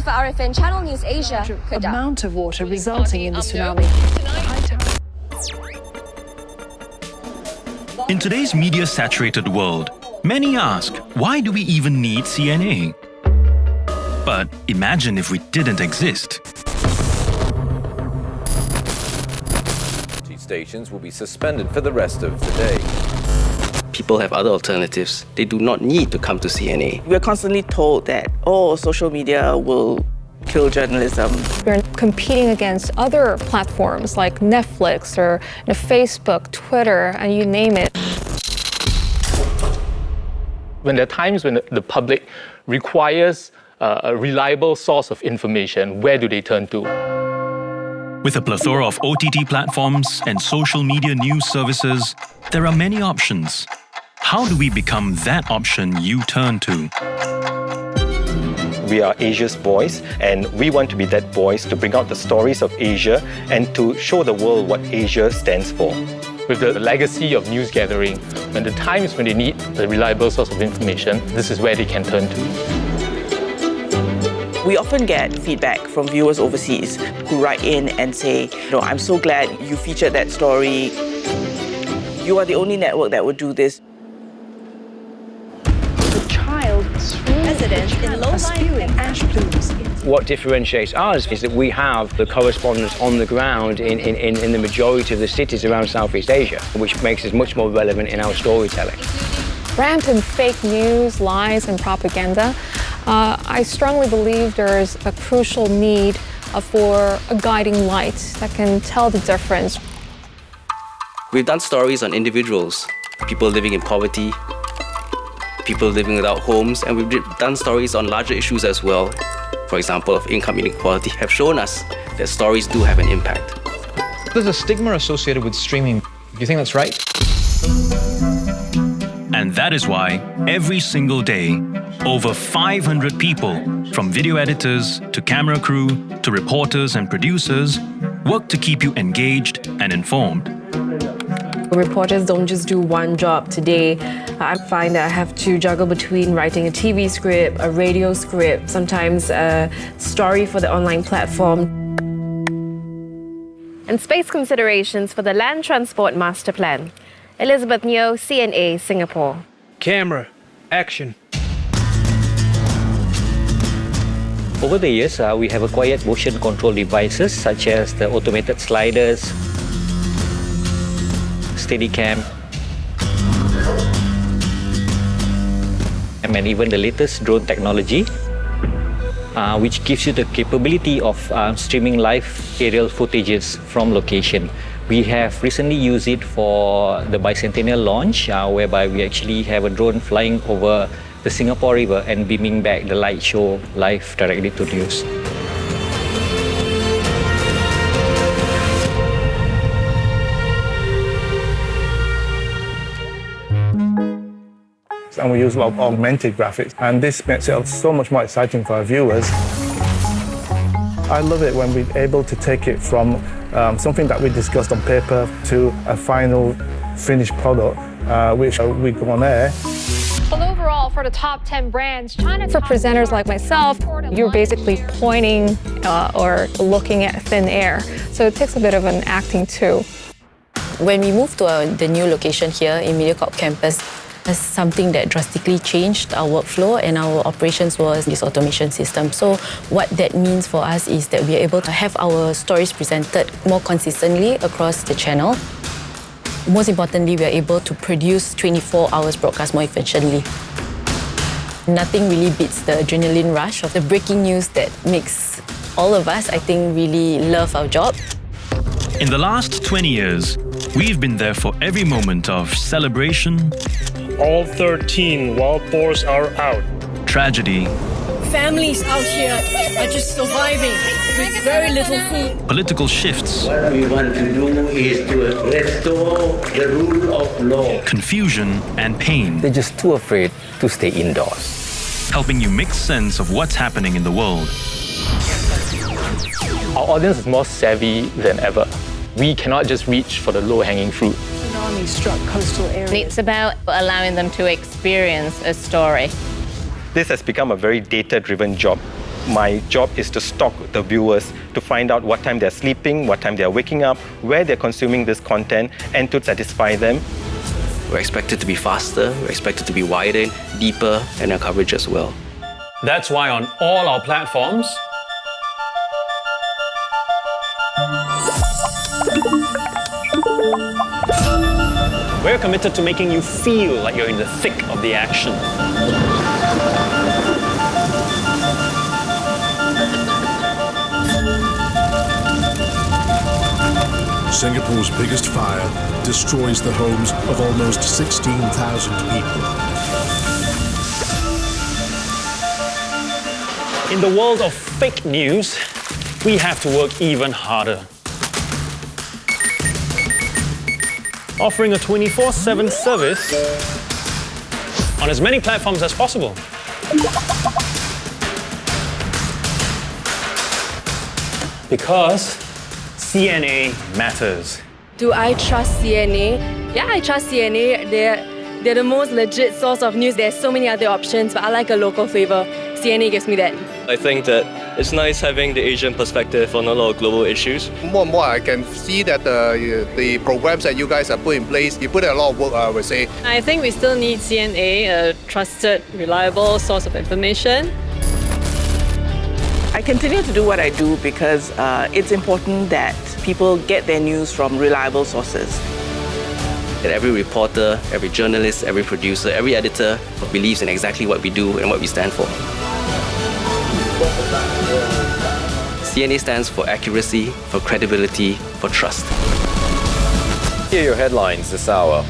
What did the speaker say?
you for RFN Channel News Asia. Amount of water resulting in the tsunami. In today's media-saturated world, many ask, why do we even need CNA? But imagine if we didn't exist. Stations will be suspended for the rest of the day. People have other alternatives. They do not need to come to CNA. We're constantly told that, social media will kill journalism. We're competing against other platforms like Netflix or Facebook, Twitter, and you name it. When there are times when the public requires a reliable source of information, where do they turn to? With a plethora of OTT platforms and social media news services, there are many options. How do we become that option you turn to? We are Asia's voice, and we want to be that voice to bring out the stories of Asia and to show the world what Asia stands for. With the legacy of news gathering, when the times when they need a reliable source of information, this is where they can turn to. We often get feedback from viewers overseas who write in and say, I'm so glad you featured that story. You are the only network that would do this. The child residents in low spewing ash plumes. What differentiates us is that we have the correspondents on the ground in the majority of the cities around Southeast Asia, which makes us much more relevant in our storytelling. Rampant fake news, lies, and propaganda. I strongly believe there is a crucial need for a guiding light that can tell the difference. We've done stories on individuals, people living in poverty, people living without homes, and we've done stories on larger issues as well. For example, of income inequality, have shown us that stories do have an impact. There's a stigma associated with streaming. Do you think that's right? And that is why, every single day, over 500 people, from video editors to camera crew to reporters and producers, work to keep you engaged and informed. Reporters don't just do one job. Today, I find that I have to juggle between writing a TV script, a radio script, sometimes a story for the online platform. And space considerations for the Land Transport Master Plan. Elizabeth Neo, CNA, Singapore. Camera, action. Over the years, we have acquired motion control devices such as the automated sliders, Steadicam, and even the latest drone technology, which gives you the capability of streaming live aerial footages from location. We have recently used it for the bicentennial launch, whereby we actually have a drone flying over the Singapore River and beaming back the light show live directly to news. And we use a lot of augmented graphics, and this makes it so much more exciting for our viewers. I love it when we're able to take it from something that we discussed on paper to a final finished product, which we go on air. Well, overall, for the top 10 brands, China... For presenters like myself, you're basically pointing or looking at thin air. So it takes a bit of an acting too. When we moved to the new location here in MediaCorp campus, that's something that drastically changed our workflow, and our operations was this automation system. So what that means for us is that we are able to have our stories presented more consistently across the channel. Most importantly, we are able to produce 24 hours broadcast more efficiently. Nothing really beats the adrenaline rush of the breaking news that makes all of us, I think, really love our job. In the last 20 years, we've been there for every moment of celebration. All 13 wild boars are out. Tragedy. Families out here are just surviving with very little food. Political shifts. What we want to do is to restore the rule of law. Confusion and pain. They're just too afraid to stay indoors. Helping you make sense of what's happening in the world. Our audience is more savvy than ever. We cannot just reach for the low-hanging fruit. Tsunami struck coastal areas. It's about allowing them to experience a story. This has become a very data-driven job. My job is to stalk the viewers to find out what time they're sleeping, what time they're waking up, where they're consuming this content, and to satisfy them. We're expected to be faster, we're expected to be wider, deeper, and our coverage as well. That's why on all our platforms, we're committed to making you feel like you're in the thick of the action. Singapore's biggest fire destroys the homes of almost 16,000 people. In the world of fake news, we have to work even harder. Offering a 24/7 service on as many platforms as possible. Because CNA matters. Do I trust CNA? Yeah, I trust CNA. They're the most legit source of news. There's so many other options, but I like a local flavor. CNA gives me that. I think that it's nice having the Asian perspective on a lot of global issues. More and more, I can see that the programs that you guys have put in place, you put in a lot of work, I would say. I think we still need CNA, a trusted, reliable source of information. I continue to do what I do because it's important that people get their news from reliable sources. That every reporter, every journalist, every producer, every editor believes in exactly what we do and what we stand for. CNA stands for accuracy, for credibility, for trust. Here are your headlines this hour.